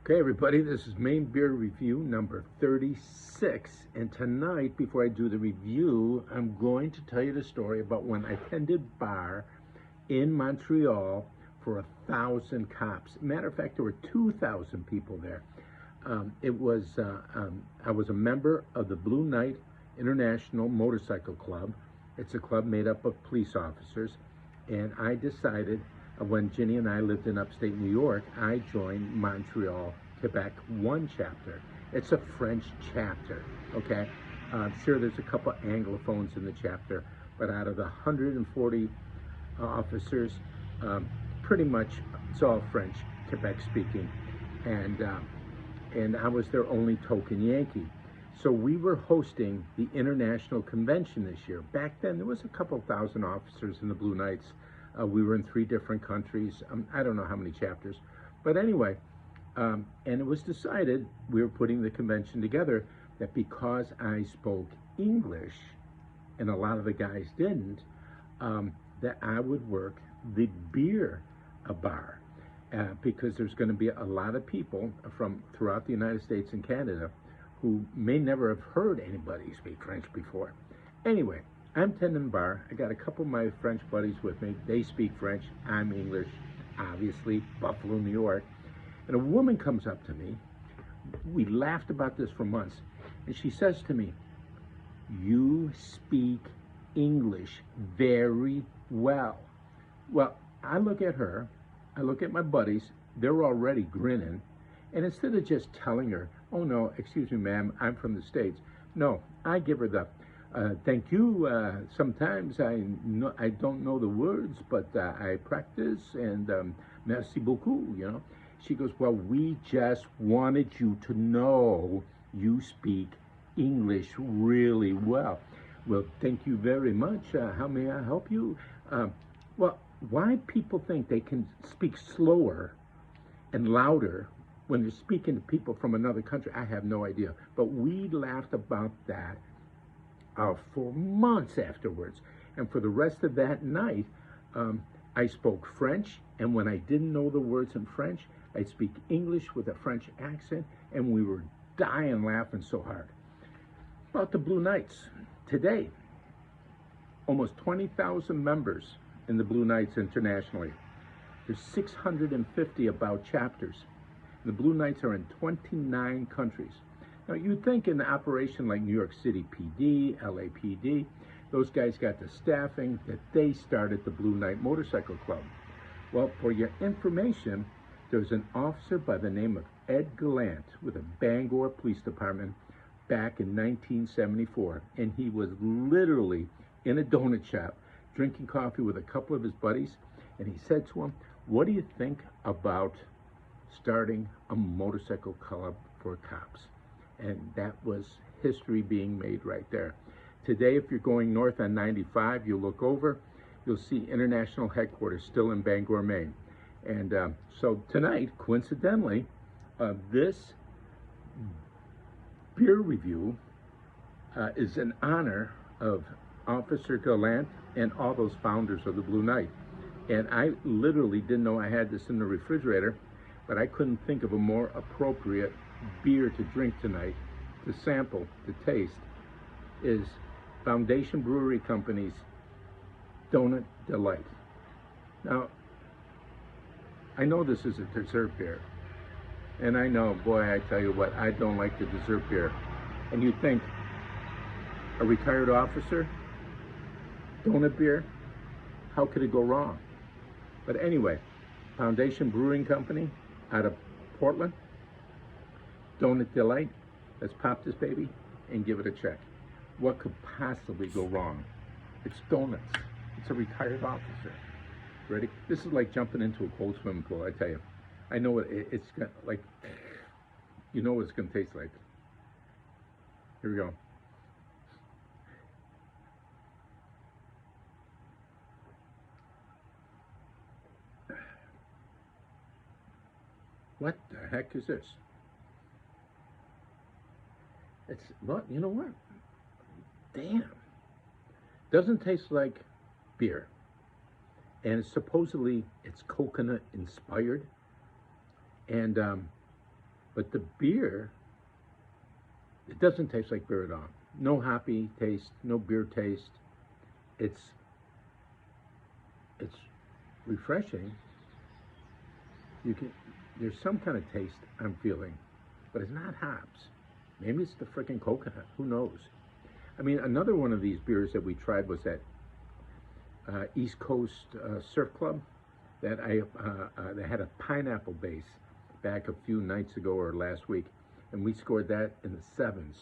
Okay, everybody, this is Maine Beer Review number 36. And tonight, before I do the review, I'm going to tell you the story about when I attended bar in Montreal for 1,000 cops. Matter of fact, there were 2,000 people there. I was a member of the Blue Knight International Motorcycle Club. It's a club made up of police officers. And I decided, when Ginny and I lived in upstate New York, I joined Montreal, Quebec 1 chapter. It's a French chapter, okay? Sure, there's a couple Anglophones in the chapter, but out of the 140 officers, pretty much it's all French, Quebec speaking. And I was their only token Yankee. So we were hosting the international convention this year. Back then, there was a couple thousand officers in the Blue Knights. We were in 3 different countries. I don't know how many chapters. But anyway, and it was decided, we were putting the convention together, that because I spoke English, and a lot of the guys didn't, that I would work the beer bar. Because there's going to be a lot of people from throughout the United States and Canada who may never have heard anybody speak French before. Anyway, I'm tending bar. I got a couple of my French buddies with me. They speak French. I'm English, obviously, Buffalo, New York. And a woman comes up to me. We laughed about this for months. And she says to me, "You speak English very well." Well, I look at her. I look at my buddies. They're already grinning. And instead of just telling her, "Oh, no, excuse me, ma'am, I'm from the States," no, I give her the, "Thank you. Sometimes I don't know the words, but I practice, and merci beaucoup," you know. She goes, "Well, we just wanted you to know you speak English really well." "Well, thank you very much. How may I help you?" Well, why people think they can speak slower and louder when they're speaking to people from another country, I have no idea. But we laughed about that for months afterwards. And for the rest of that night, I spoke French, and when I didn't know the words in French, I'd speak English with a French accent, and we were dying laughing so hard. About the Blue Knights, today, almost 20,000 members in the Blue Knights internationally. There's 650 about chapters. The Blue Knights are in 29 countries. Now, you'd think in an operation like New York City PD, LAPD, those guys got the staffing that they started the Blue Knight Motorcycle Club. Well, for your information, there's an officer by the name of Ed Gallant with the Bangor Police Department back in 1974, and he was literally in a donut shop drinking coffee with a couple of his buddies, and he said to him, "What do you think about starting a motorcycle club for cops?" And that was history being made right there. Today, if you're going north on 95, you look over, you'll see international headquarters still in Bangor, Maine. And so tonight, coincidentally, this beer review is in honor of Officer Gallant and all those founders of the Blue Knight. And I literally didn't know I had this in the refrigerator, but I couldn't think of a more appropriate beer to drink tonight, to sample, to taste, is Foundation Brewery Company's Donut Delight. Now, I know this is a dessert beer, and I know, boy, I tell you what, I don't like the dessert beer. And you think, a retired officer, donut beer, how could it go wrong? But anyway, Foundation Brewing Company out of Portland, Donut Delight. Let's pop this baby and give it a check. What could possibly go wrong? It's donuts. It's a retired officer. Ready? This is like jumping into a cold swimming pool, I tell you. I know what it's like. You know what it's going to taste like. Here we go. What the heck is this? It's, well, you know what? Damn. Doesn't taste like beer. And supposedly it's coconut inspired. And But the beer, it doesn't taste like beer at all. No hoppy taste, no beer taste. It's it's refreshing. You can There's some kind of taste I'm feeling, but it's not hops. Maybe it's the freaking coconut. Who knows? I mean, another one of these beers that we tried was at East Coast Surf Club that they had a pineapple base back a few nights ago or last week, and we scored that in the sevens.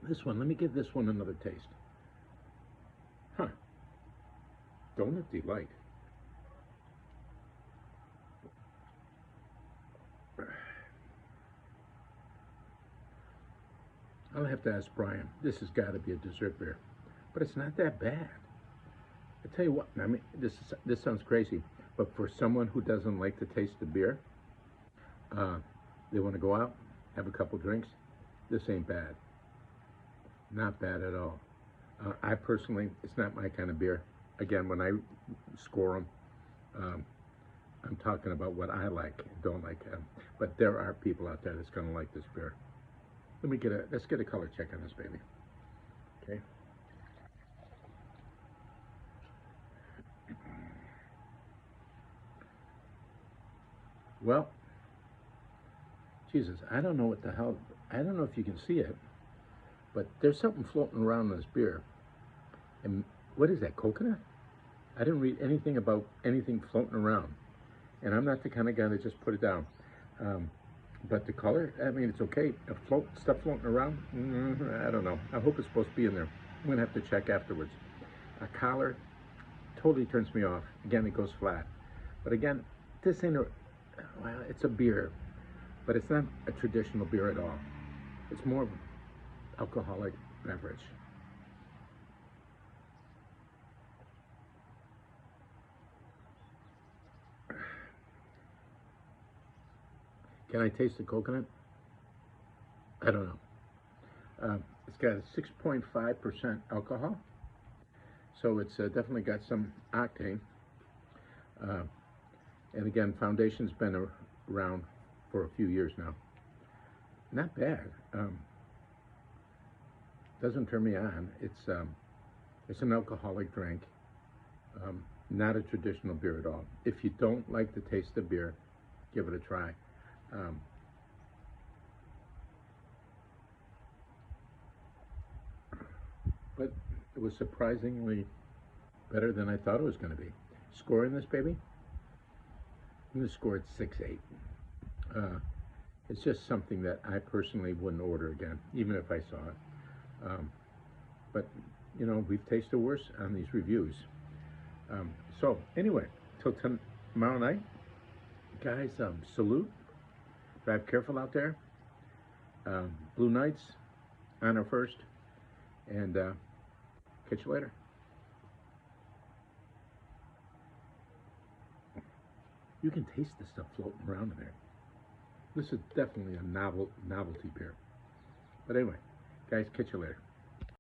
This one, let me give this one another taste. Huh? Donut delight. I'll have to ask Brian. This has got to be a dessert beer, but it's not that bad. I tell you what. I mean, this sounds crazy, but for someone who doesn't like to taste the beer, they want to go out, have a couple drinks. This ain't bad. Not bad at all. I personally, it's not my kind of beer. Again, when I score them, I'm talking about what I like and don't like. But there are people out there that's going to like this beer. Let's get a color check on this baby. Okay. Well, Jesus, I don't know what the hell, I don't know if you can see it, but there's something floating around in this beer. And what is that, coconut? I didn't read anything about anything floating around. And I'm not the kind of guy that just put it down. But the color, I mean, it's okay. Stuff floating around, I don't know. I hope it's supposed to be in there. I'm going to have to check afterwards. A collar totally turns me off. Again, it goes flat. But again, this ain't well, it's a beer, but it's not a traditional beer at all. It's more of an alcoholic beverage. Can I taste the coconut? I don't know. It's got a 6.5% alcohol, so it's definitely got some octane. And again, Foundation's been around for a few years now. Not bad. Doesn't turn me on. It's an alcoholic drink, not a traditional beer at all. If you don't like the taste of beer, give it a try. But it was surprisingly better than I thought it was going to be. Scoring this baby, I'm going to score it 6.8. It's just something that I personally wouldn't order again, even if I saw it. But, you know, we've tasted worse on these reviews. So, anyway, till tomorrow night, guys, salute. Drive careful out there. Blue Knights, honor first. And catch you later. You can taste the stuff floating around in there. This is definitely a novelty beer. But anyway, guys, catch you later.